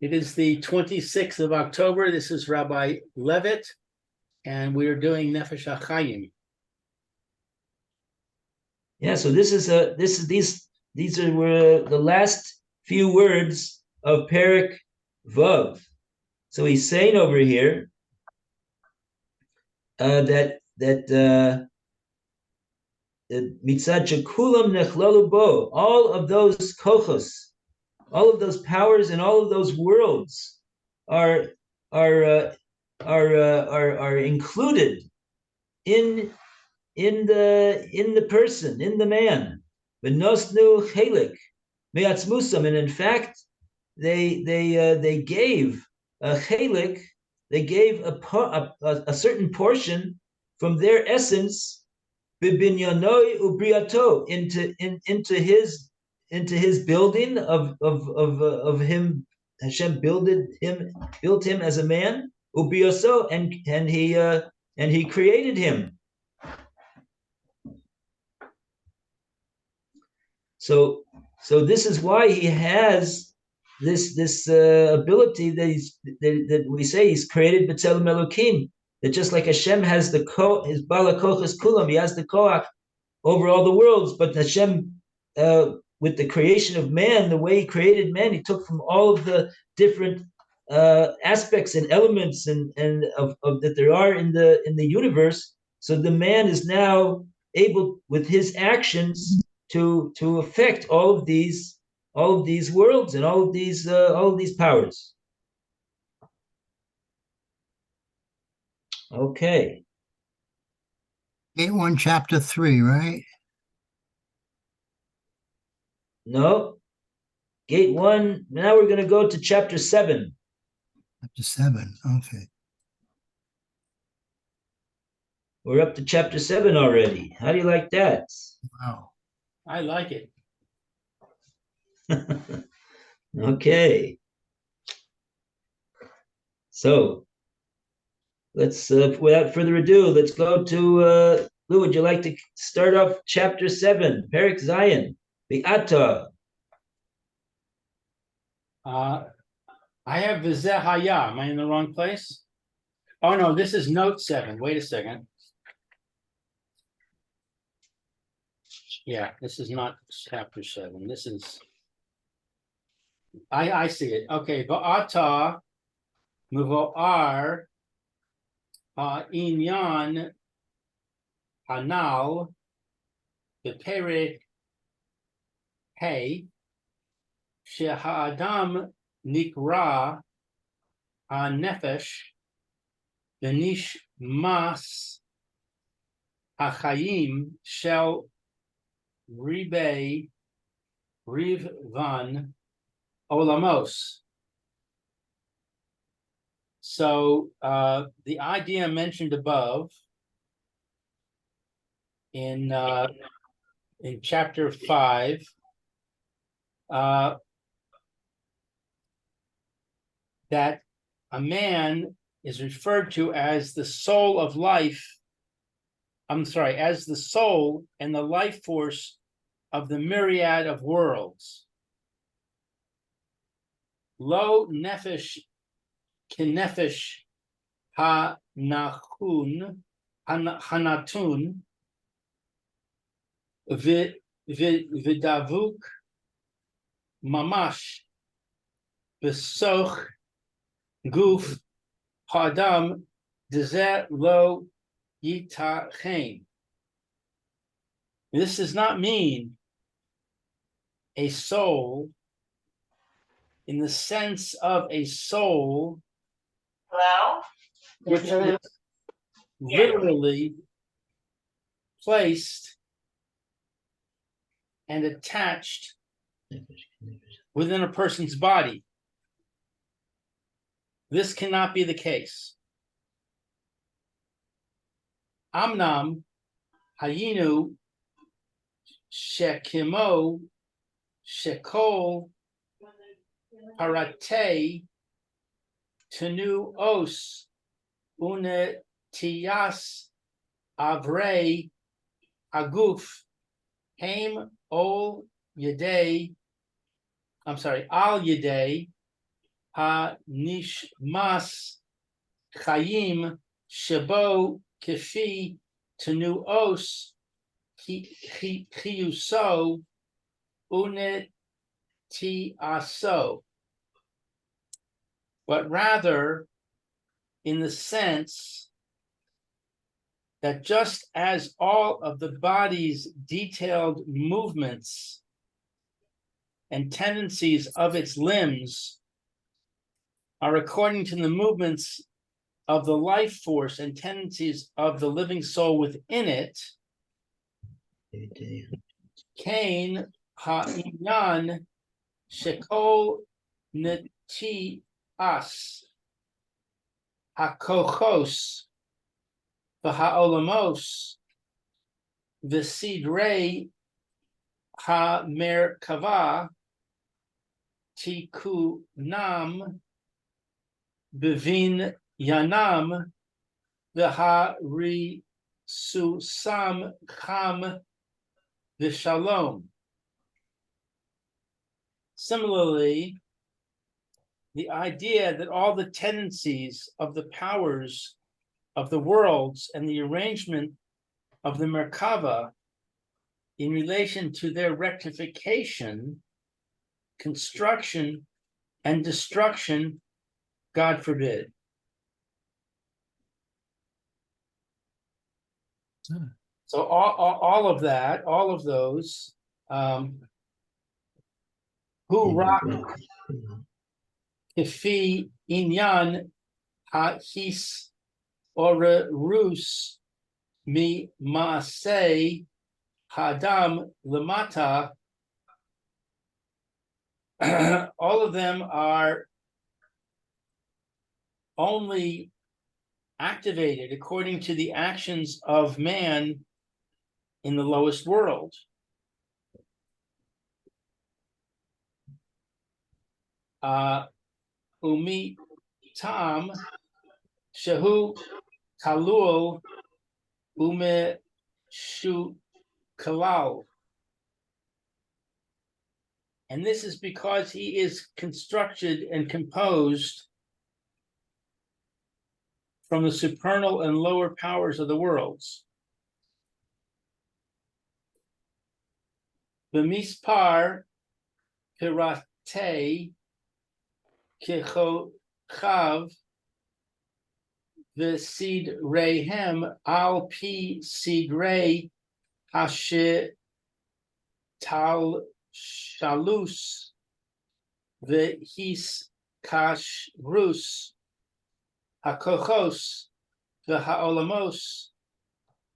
It is the 26th of October. This is Rabbi Levitt, and we are doing Nefesh Hahaim. Yeah, so these are the last few words of Perek Vav. So he's saying over here that mitzad shekulam nechlalu bo, all of those kochos, all of those powers, and all of those worlds are included in the person, in the man. V'nosnu chelik me'atzmusam, and in fact, they gave a chelik, they gave a certain portion from their essence, bibinyanoi ubriato, into his building of him. Hashem built him as a man, ubriaso, and he created him. So this is why he has this ability that we say he's created b'tzelem Elokim. That just like Hashem has his bala kochas kulam, he has the koach over all the worlds. But Hashem, with the creation of man, the way he created man, he took from all of the different aspects and elements and of that there are in the universe. So the man is now able, with his actions, to affect all of these worlds and all of these powers. Okay. Gate 1, chapter 3, right? No. Gate 1. Now we're going to go to chapter 7. Chapter 7. Okay. We're up to chapter 7 already. How do you like that? Wow. I like it. Okay. So let's, without further ado, let's go to Lou. Would you like to start off chapter 7, Perek Zion, Be'ata? I have V'zeh Haya. Am I in the wrong place? Oh no, this is note 7. Wait a second. Yeah, this is not chapter 7. This is, I see it. Okay, V'ata Muvo'ar Inyan Hanal Beperek Hey Sheha'adam Nikra Nefesh Benishmas Hachaim Shel Ribe Rivvan Olamos. So the idea mentioned above in chapter 5 that a man is referred to as the soul of life. I'm sorry, as the soul and the life force of the myriad of worlds. Lo nefesh kinefesh hanatun vidavuk mamash besoch guf hadam dezer lo yitachem. This does not mean a soul in the sense of a soul, which is literally placed and attached within a person's body. This cannot be the case. Amnam hayinu shekimo shekol parate tenu os unetias avrei aguf haim ol yedei. I'm sorry, al yedei ha-nishmas chayim shebo kefi tenuos chiyuso unetiaso, but rather in the sense that just as all of the body's detailed movements and tendencies of its limbs are according to the movements of the life force and tendencies of the living soul within it, Kain ha'inyan shekol netias hakochos v'ha'olamos v'sidrei ha'merkava tikunam bevin yanam v'harisusam cham v'shalom. Similarly, the idea that all the tendencies of the powers of the worlds and the arrangement of the Merkava in relation to their rectification, construction, and destruction, God forbid. So all of that, all of those, who rock Kefi inyan ha'his orerus mi ma'aseh hadam lemata, all of them are only activated according to the actions of man in the lowest world. Umi tam shehu kalul ume shu kalal. And this is because he is constructed and composed from the supernal and lower powers of the worlds. The mispar pirate kechochav the seed rehem al pi sidre hashe tal shalus the his kashrus hakochos the haolamos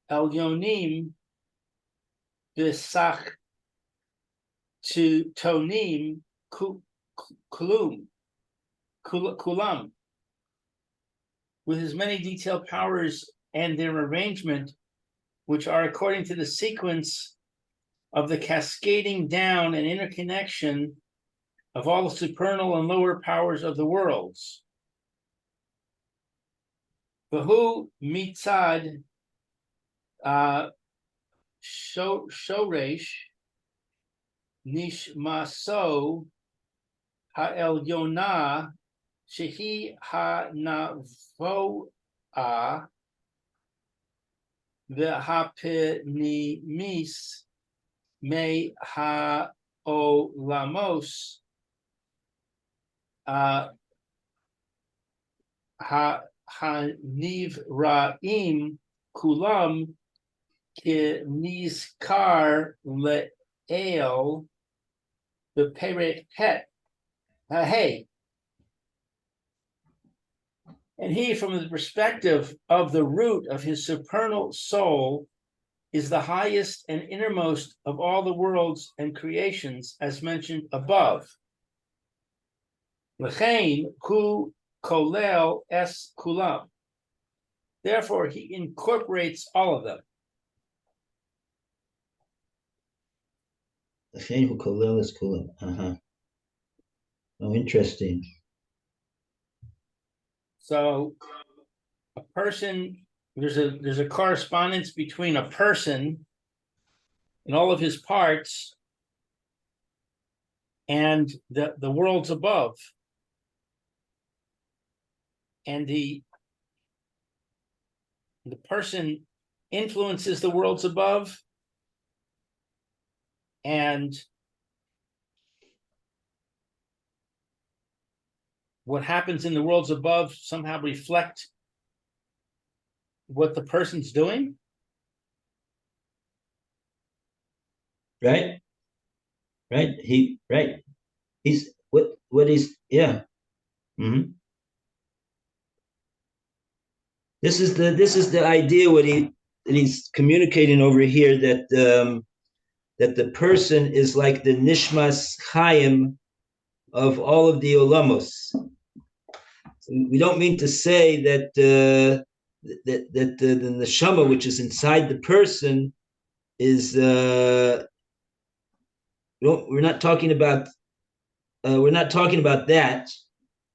elyonim the sach to tonim kulam, with his many detailed powers and their arrangement, which are according to the sequence of the cascading down and interconnection of all the supernal and lower powers of the worlds. Vahu mitzad shoresh nishmaso ha'elyona shehi ha'navoa v'ha'penimis me ha'olamos ha'nivraim kulam kinizkar le'el b'perek het. Hey, and he, from the perspective of the root of his supernal soul, is the highest and innermost of all the worlds and creations, as mentioned above. L'chein hu kolel es kulam. Therefore, he incorporates all of them. L'chein hu kolel es kulam. Oh, interesting. So a person, there's a correspondence between a person and all of his parts and the worlds above. and the person influences the worlds above, and what happens in the worlds above somehow reflect what the person's doing. Right. He's what he's, yeah. Mm-hmm. This is the idea what he's communicating over here, that the person is like the nishmas chaim of all of the olamos. We don't mean to say that the neshama, which is inside the person, is we're not talking about that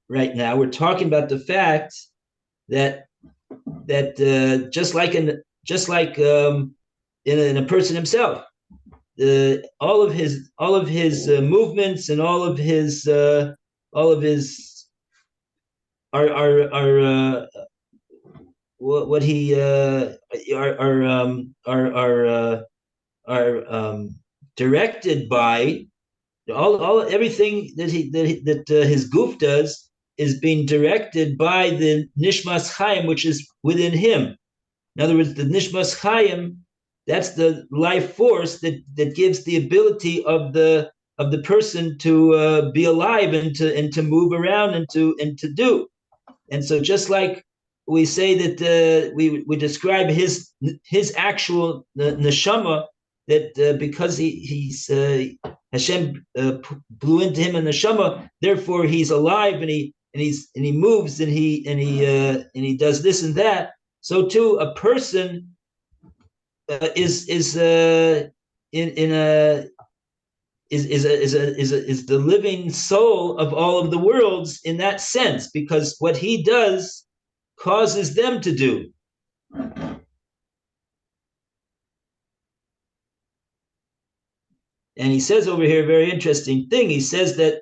right now. We're talking about the fact that just like in a person himself, all of his movements and all of his are what he are directed by all everything that his goof does is being directed by the nishmas chaim, which is within him. In other words, the nishmas chaim, that's the life force that gives the ability of the person to be alive and to move around and to do. And so, just like we say that we describe his actual neshama, that because he's Hashem blew into him a neshama, therefore he's alive and he moves and he does this and that. So too, a person is the living soul of all of the worlds in that sense, because what he does causes them to do. And he says over here a very interesting thing. He says that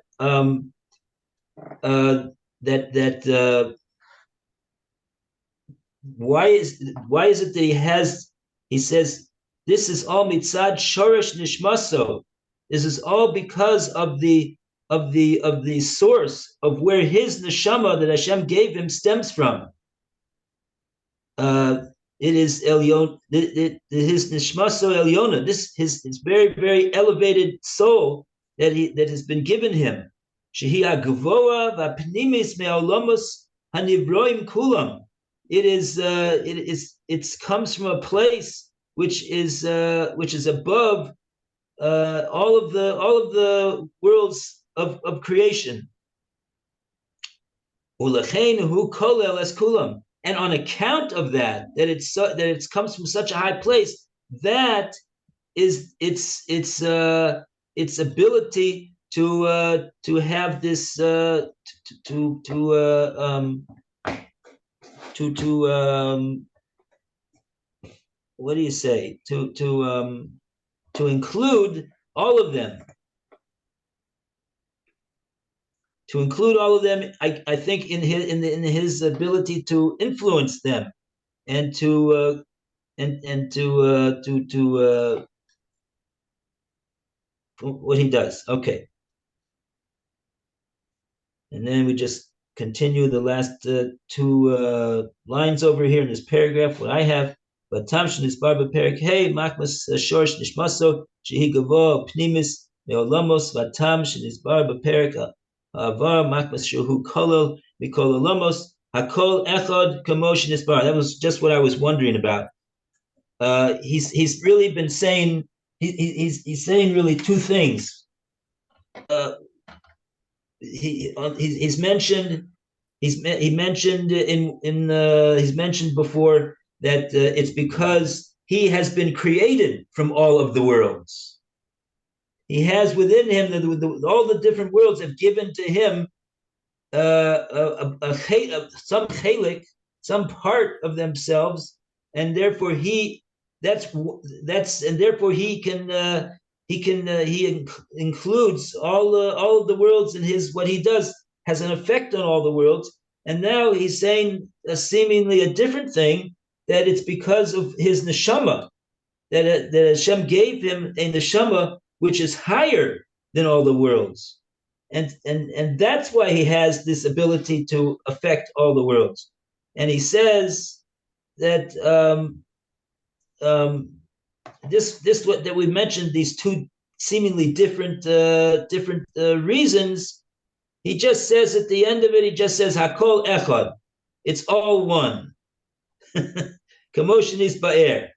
why is it that he has? He says this is all mitzad shoresh nishmaso. This is all because of the source of where his neshama that Hashem gave him stems from. It is elyon. His nishmaso elyona. This his very very elevated soul that has been given him. Shehi agvoa v'apnimis me'olamos hanivroim kulam. It comes from a place which is above all of the worlds of creation. Ulechein kolel es kulam. And on account of that it comes from such a high place, that is its ability to have this what do you say, to include all of them. To include all of them, I think in his ability to influence them, and to what he does. Okay, and then we just continue the last two lines over here in this paragraph. What I have, but tamshin is barba perik hey makmas shorsh nishmaso shehi gavo pnimis meolamos vatam is barba perik avar makmas shuhu kolel mikol olamos hakol echad kamosh nisbar. That was just what I was wondering about. He's really been saying he's saying really two things. He's mentioned before that it's because he has been created from all of the worlds. He has within him all the different worlds have given to him some chelik, some part of themselves, and therefore he includes all of the worlds in his. What he does has an effect on all the worlds, And now he's saying seemingly a different thing, that it's because of his neshama, that Hashem gave him a neshama which is higher than all the worlds. And that's why he has this ability to affect all the worlds. And he says that this what that we mentioned, these two seemingly different reasons. He just says at the end of it, he just says Hakol Echad. It's all one. Commotion is ba'er,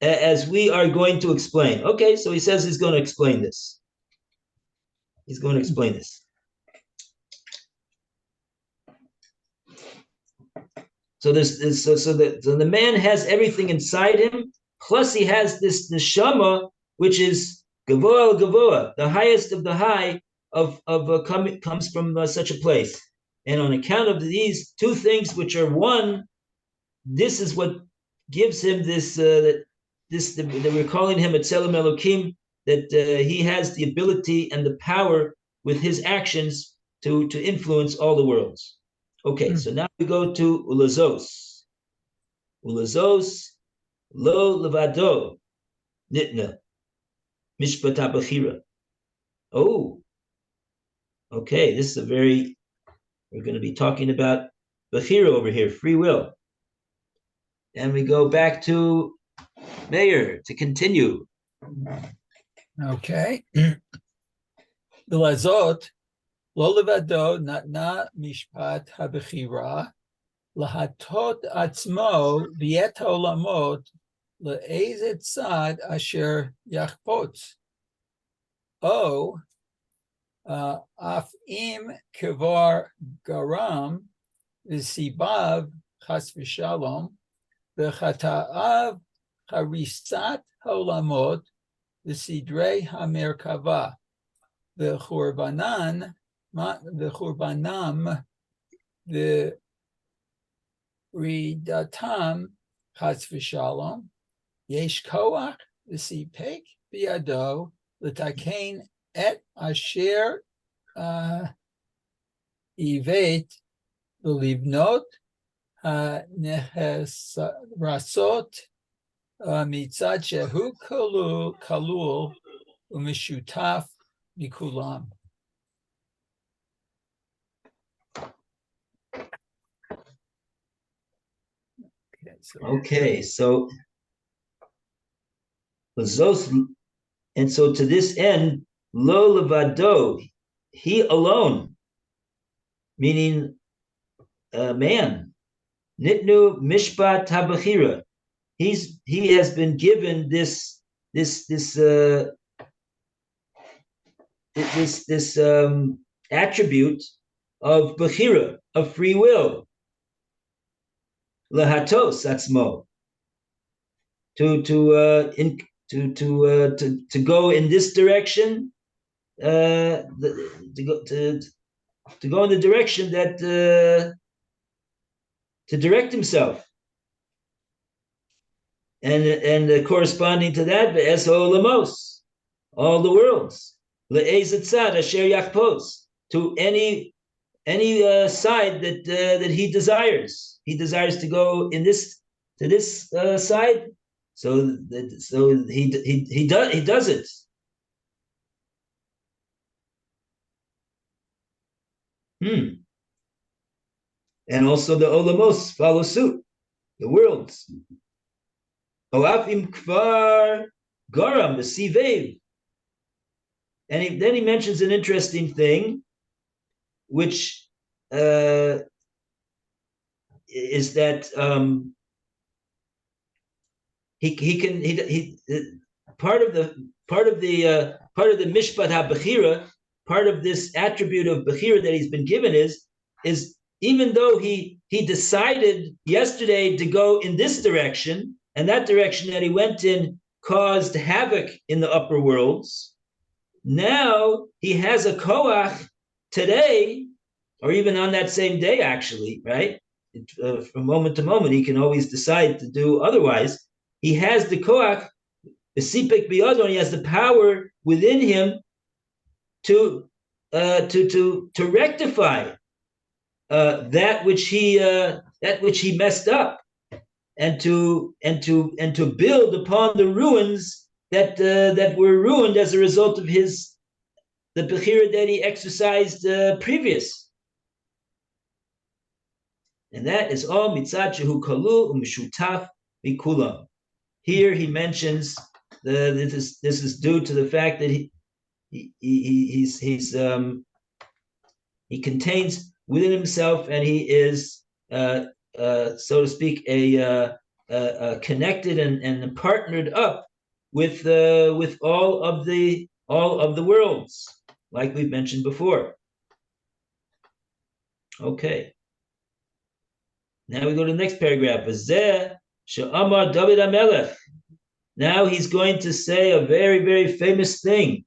as we are going to explain. Okay, so he says he's going to explain this. He's going to explain this. So the man has everything inside him, plus he has this neshama, which is gavoa gavoa, the highest of the high comes from such a place. And on account of these two things, which are one, this is what gives him this. That we're calling him Etzelem Elokim, that he has the ability and the power with his actions to influence all the worlds. Okay, so now we go to ulazos. Ulazos lo levado nitna mishpat habachira. Oh, okay, this is we're going to be talking about bachira over here, free will. And we go back to Meir to continue. Okay. Ulazot lo levado natna mishpat habechira lahatot atzmo v'et olamot le'ezet sad asher yachpot. O af im kevar garam v'sibav chas v'shalom v'chata'av harisat olamot v'sidrei hamerkava v'churbanam v'ridatam chas v'shalom yesh koach v'sipek biyado l'takein et asher ivet v'livnot ha'nechesrasot mitzad shehu kalul u'mishutaf mikulam. Okay, so and so to this end, lo levado, he alone, meaning man, nitnu mishpat habachira. He has been given this attribute of bachira, of free will. Lahatos atzmo, to go in this direction, to go in the direction that to direct himself, and corresponding to that, ve'eso olamos, all the worlds, le'ezet tzad asher yachpos, to any side that he desires. He desires to go to this side, so he does it. And also the olamos follow suit, the worlds. Oafim kvar garam b'sivev. And then he mentions an interesting thing, which is that he part of the mishpat habechira, part of this attribute of bechira that he's been given is even though he decided yesterday to go in this direction, and that direction that he went in caused havoc in the upper worlds, now he has a koach today, or even on that same day, actually, right? From moment to moment, he can always decide to do otherwise. He has the koach, the sipek biyadon. He has the power within him to rectify that which he messed up, and to build upon the ruins that were ruined as a result of the bechira that he exercised previous. And that is all mitzad shehu kalu umishutaf mikulam. Here he mentions this is due to the fact that he contains within himself, and he is so to speak connected and partnered up with all of the worlds, like we've mentioned before. Okay. Now we go to the next paragraph. She'amar David HaMelech. Now he's going to say a very, very famous thing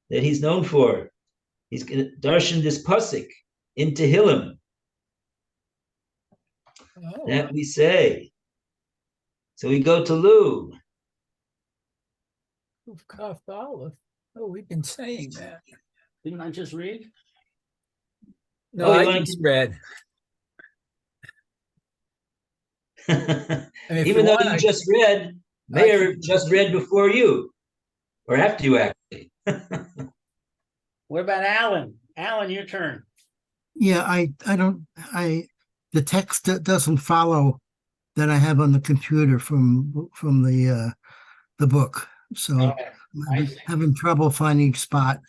that he's known for. He's going to darshan this pasuk in Tehillim. Oh, That we say. So we go to Lu. Kaf Aleph. Oh, we've been saying that. Didn't I just read? No, you I wanna just read. If Even you though want, you I- just read, Mayor just read before you, or after you actually. What about Alan? Alan, your turn. Yeah, the text doesn't follow that I have on the computer from the book. So Okay, I I'm see. having trouble finding spot.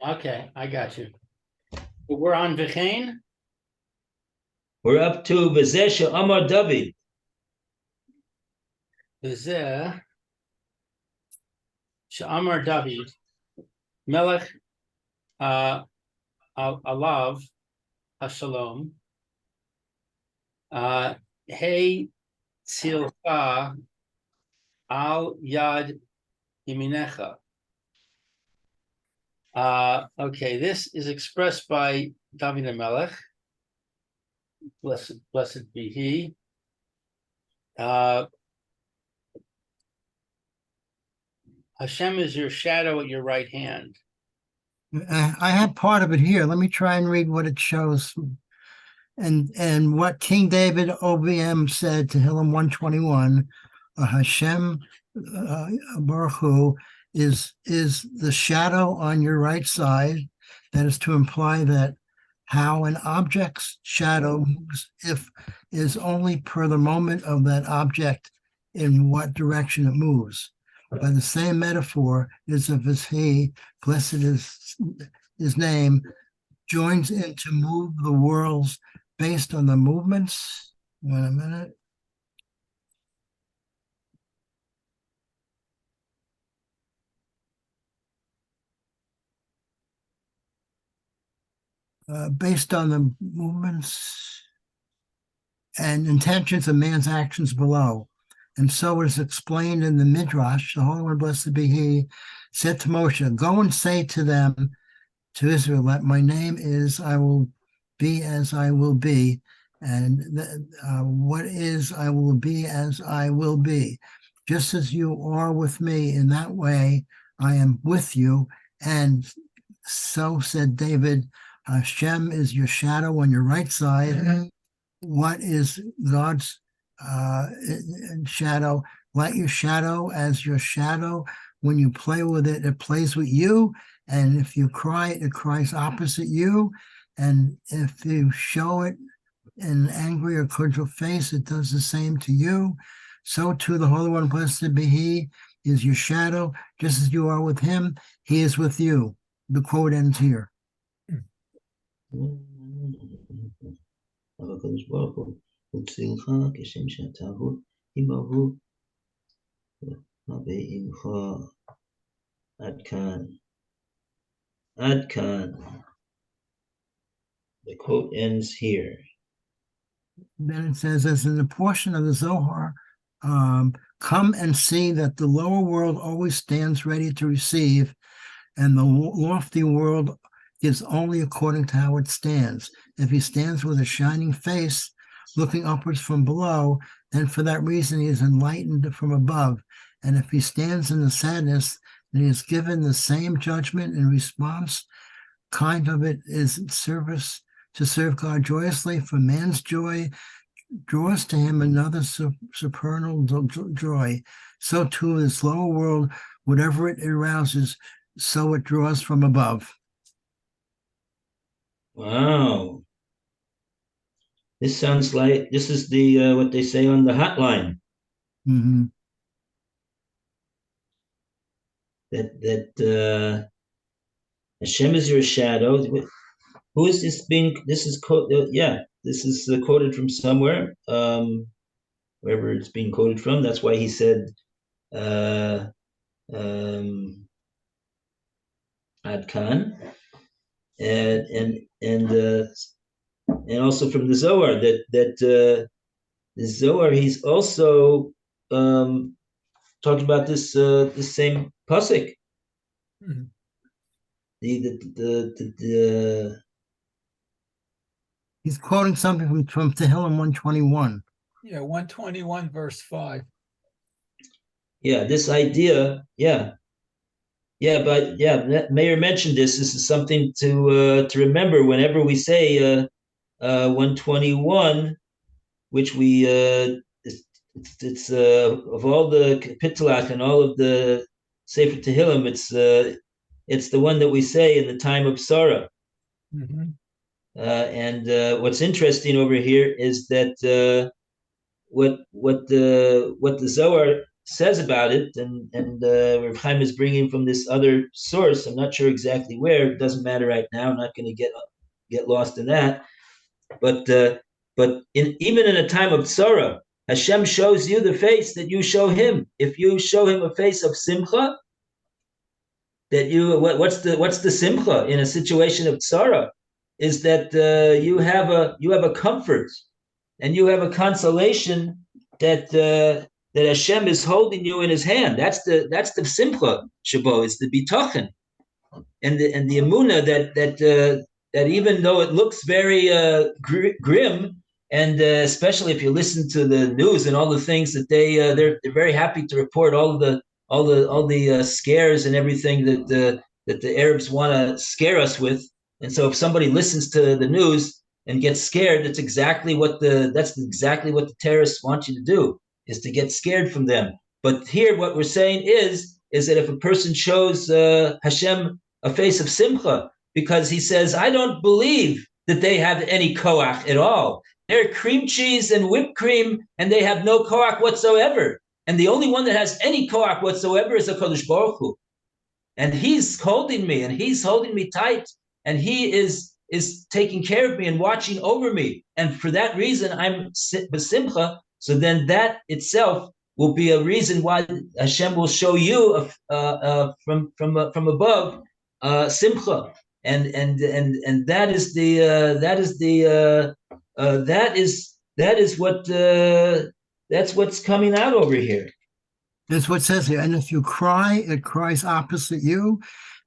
Okay, I got you. We're on V'chein. We're up to V'zeh she'amar David. V'zeh she'amar David Melech Alav Hashalom Hey Tzilcha Al Yad Yeminecha. Okay, this is expressed by David HaMelech. Blessed be he. Hashem is your shadow at your right hand. I have part of it here. Let me try and read what it shows. And what King David OBM said to Tehillim 121, Hashem Baruch Hu is the shadow on your right side. That is to imply that how an object's shadow moves is only per the moment of that object in what direction it moves. By the same metaphor is of his he, blessed is his name, joins in to move the worlds based on the movements. Wait a minute. Based on the movements and intentions of man's actions below. And so it is explained in the Midrash, the Holy One, blessed be he, said to Moshe, go and say to them, to Israel, that my name is, I will be as I will be, and what is, I will be as I will be. Just as you are with me in that way, I am with you. And so said David, Hashem is your shadow on your right side. Mm-hmm. What is God's shadow? Let your shadow as your shadow. When you play with it, it plays with you. And if you cry, it cries opposite you. And if you show it in an angry or cordial face, it does the same to you. So too, the Holy One, blessed be he, is your shadow. Just as you are with him, he is with you. The quote ends here. Adkan. The quote ends here. Then it says, as in the portion of the Zohar, come and see that the lower world always stands ready to receive, and the lofty world gives only according to how it stands. If he stands with a shining face, looking upwards from below, then for that reason he is enlightened from above. And if he stands in the sadness, then he is given the same judgment in response. Kind of it is service to serve God joyously, for man's joy draws to him another supernal joy. So too in this lower world, whatever it arouses, so it draws from above. Wow. This sounds like this is the what they say on the hotline. Mm-hmm. That Hashem is your shadow. Who is this being? This is this is quoted from somewhere, wherever it's being quoted from. That's why he said, Ad Khan, and also from the Zohar that the Zohar he's also talking about this same pasuk. Hmm. He's quoting something from Tehillim 121. Yeah, 121 verse 5. Yeah, this idea, but Mayor mentioned this. This is something to remember whenever we say 121, which we it's of all the Kapitelach and all of the Sefer Tehillim, it's the one that we say in the time of sorrow. Mm-hmm. And what's interesting over here is that what the Zohar says about it, and Rav Chaim is bringing from this other source. I'm not sure exactly where. It doesn't matter right now. I'm not going to get lost in that. But even in a time of sorrow, Hashem shows you the face that you show Him. If you show Him a face of simcha, that what's the simcha in a situation of sorrow, is that you have a comfort and you have a consolation that Hashem is holding you in His hand. That's the simcha shabo. It's the bitochen and the emunah that even though it looks very grim, and especially if you listen to the news and all the things that they're very happy to report all the scares and everything that the Arabs want to scare us with. And so if somebody listens to the news and gets scared, that's exactly what the terrorists want you to do, is to get scared from them. But here what we're saying is that if a person shows Hashem a face of simcha, because he says, I don't believe that they have any koach at all. They're cream cheese and whipped cream, and they have no koach whatsoever. And the only one that has any koach whatsoever is HaKadosh Baruch Hu. And He's holding me, and He's holding me tight, and He is taking care of me and watching over me. And for that reason, I'm b'simcha. So then that itself will be a reason why Hashem will show you from above simcha, and that is what that's what's coming out over here. That's what it says here. And if you cry, it cries opposite you.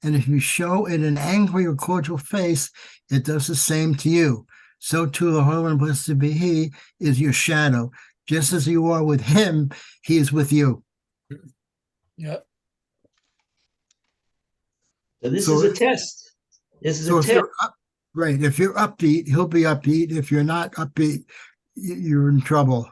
And if you show it an angry or cordial face, it does the same to you. So too, the Holy and Blessed be He is your shadow. Just as you are with Him, He is with you. Yep. So this is a test. This is a test. Right. If you're upbeat, He'll be upbeat. If you're not upbeat, you're in trouble.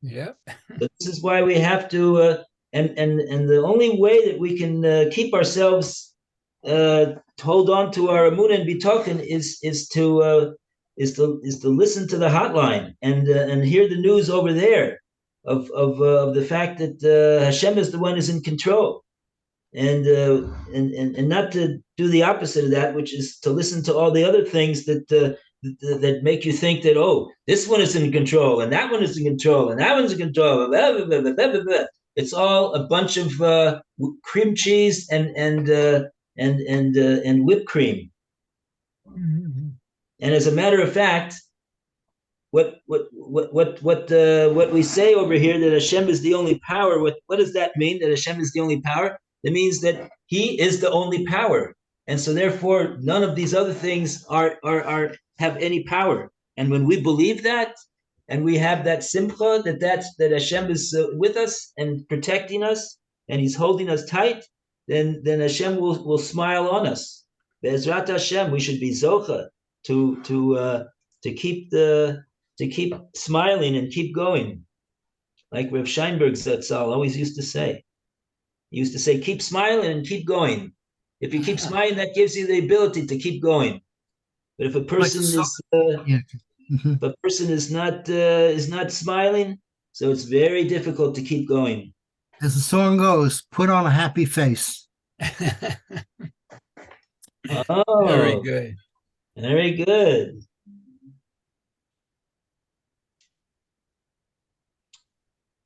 Yep. So this is why we have to, and the only way that we can keep ourselves hold on to our emunah and bitochen is to listen to the hotline and hear the news over there of the fact that Hashem is the one who's in control. And not to do the opposite of that, which is to listen to all the other things that make you think that, oh, this one is in control and that one is in control and that one's in control. Blah, blah, blah, blah, blah, blah. It's all a bunch of cream cheese and whipped cream. Mm-hmm. And as a matter of fact, what we say over here, that Hashem is the only power. What does that mean? That Hashem is the only power? That means that He is the only power, and so therefore none of these other things are have any power. And when we believe that, and we have that simcha that Hashem is with us and protecting us, and He's holding us tight, then Hashem will smile on us. Be'ezrat Hashem, we should be zocha to keep smiling and keep going, like Reb Scheinberg Zatzal always used to say. He used to say, keep smiling and keep going. If you keep smiling, that gives you the ability to keep going. But if a person Yeah. Mhm. if a person is not smiling, so it's very difficult to keep going. As the song goes, put on a happy face. Very Oh, good. very good.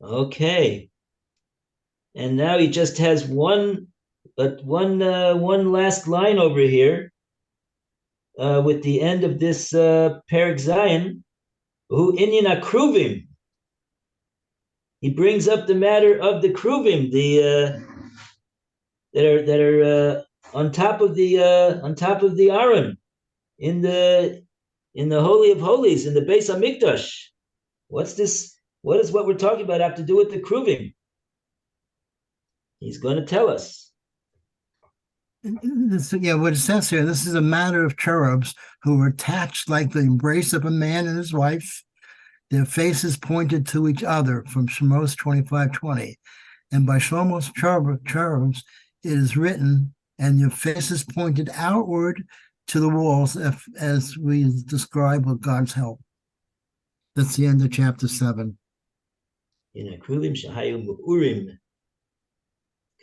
Okay. And now he just has one last line over here with the end of this Perek Zion, who inyan akruvim. He brings up the matter of the kruvim, the that are on top of the Aron in the Holy of Holies in the Beis Hamikdash. What's this? What does what we're talking about have to do with the kruvim? He's going to tell us. What it says here, this is a matter of cherubs who were attached like the embrace of a man and his wife, their faces pointed to each other, from Shemos 25:20. And by Shlomo's cherubs, it is written, and your faces pointed outward to the walls, as we describe with God's help. That's the end of chapter 7. In akruvim shahayu mu'urim,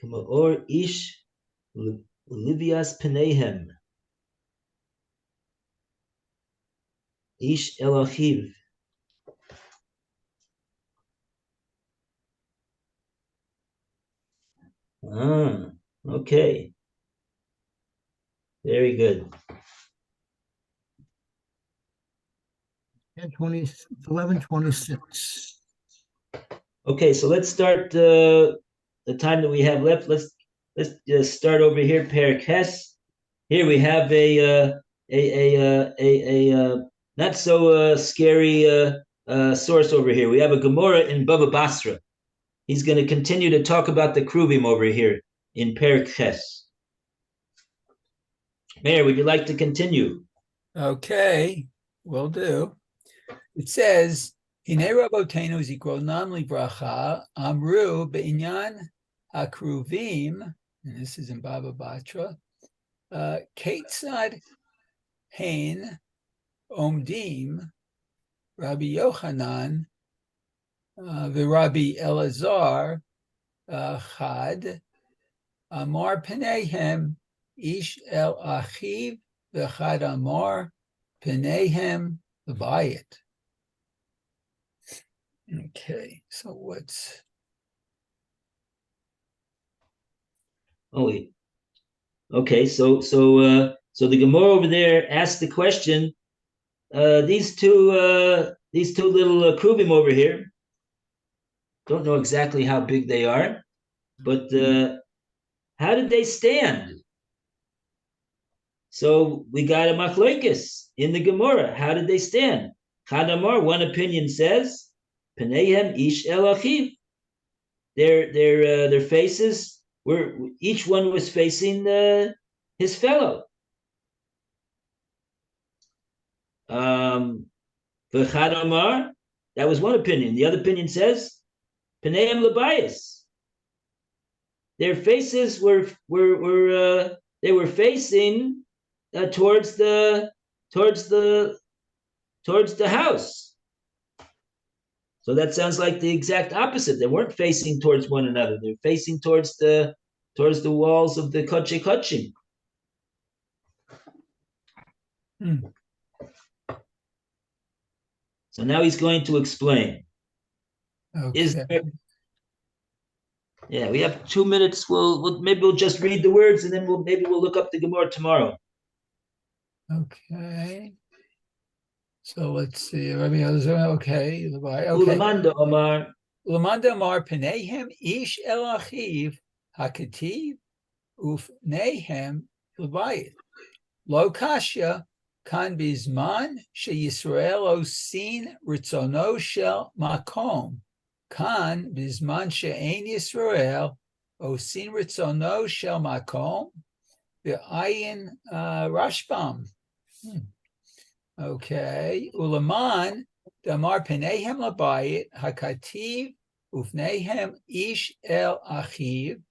k'ma'or ish Livias Penehem, Ish Elachiv. Okay. Very good. 11:26. Okay, so let's start the time that we have left. Let's just start over here. Perek Ches. Here we have a not so scary source over here. We have a Gemara in Bava Basra. He's going to continue to talk about the Kruvim over here in Perek Ches. Mayor, would you like to continue? Okay, will do. It says, Hine Rabotenu Zikronan Livracha Amru Be'inyan Akruvim, and this is in Baba Batra, Ketzad Hain Omdim Rabbi Yochanan V'Rabbi Elazar Chad Amar Penehem Ish El Achiv V'Chad Amar Penehem Levitt. Okay, so what's... Oh, okay. So the Gemara over there asked the question. These two little Kruvim over here. Don't know exactly how big they are, but how did they stand? So we got a machlokes in the Gemara. How did they stand? Chadamar, one opinion says, Peneihem ish el achiv. Their faces were, each one was facing his fellow. V'chadamar, that was one opinion. The other opinion says, Peneihem lebayis. Their faces were facing towards the house. So that sounds like the exact opposite. They weren't facing towards one another. They're facing towards the walls of the Koche Kochim. So now he's going to explain. Okay. Yeah, we have 2 minutes. Maybe we'll just read the words and then we'll look up the Gemara tomorrow. Okay. So let's see. Okay. Okay. Ulamanda Omar. Ulamanda Omar Penehem Ish El Achiv Hakativ Uf Nehem Levitt. Lo Kasha Kan Bizman She Yisrael Osin Ritzono Shel Makom. Kan Bizman She'ein Yisrael Osin Ritzono Shel Makom. The Ayin Rashbam. Okay. Ulaman, Damar Penehem Labayit, Hakativ, Ufnehem Ish El Achiv,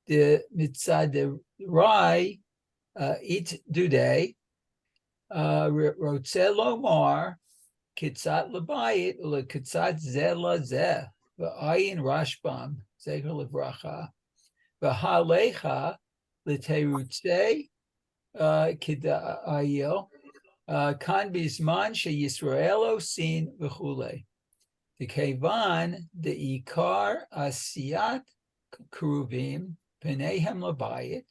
the Mitzad the Rai, It Dude, Rotzelo Mar, Kitzat Labayit, Ula Kitzat Zela Zeh, V'ayin Rashbam, Zecher Levracha, V'halecha, L'terutze, Kidayil, Kan Bizman She Yisraelo Sin V'chule. The Kevan, the Ikar Asiyat Kruvim, Penehem Labayit,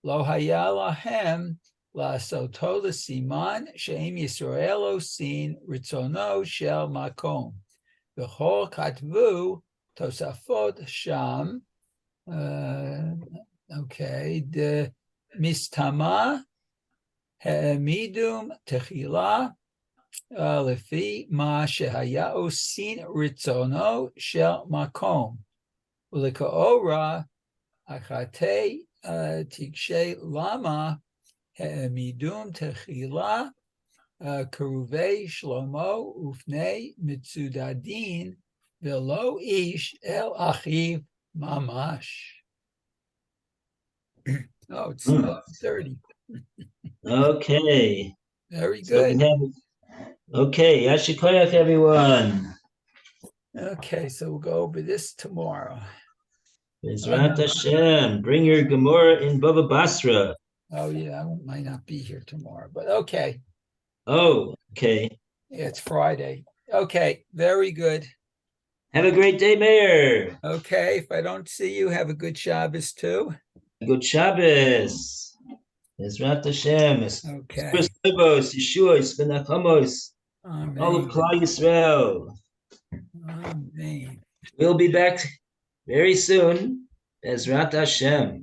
Lo Hayalahem, La Sotola Siman, Sheim Yisraelo Sin Ritzono Shel Makom. The Hol Katvu, Tosafot Sham, okay, the Mistama, Midum Techila, Lefi Ma Shehaya Osin Ritzono Shel Makom. Ulikaora Achate Tikshe Lama Midum Techila Keruvei Shlomo Ufnei Mitsudadin Velo Ish El Achiv Mamash. Oh, it's 30. Okay. Very So we good. have, okay, Yashikoyach, everyone. Okay, so we'll go over this tomorrow. Bezrat Hashem, bring your Gemara in Baba Basra. Oh, yeah, I might not be here tomorrow, but okay. Oh, okay. It's Friday. Okay, very good. Have a great day, Mayor. Okay, if I don't see you, have a good Shabbos too. Good Shabbos. Bezrat Hashem. Okay. Yeshua, Benachamos, Amen. all of Klal Yisrael. Amen. We'll be back very soon. Bezrat Hashem.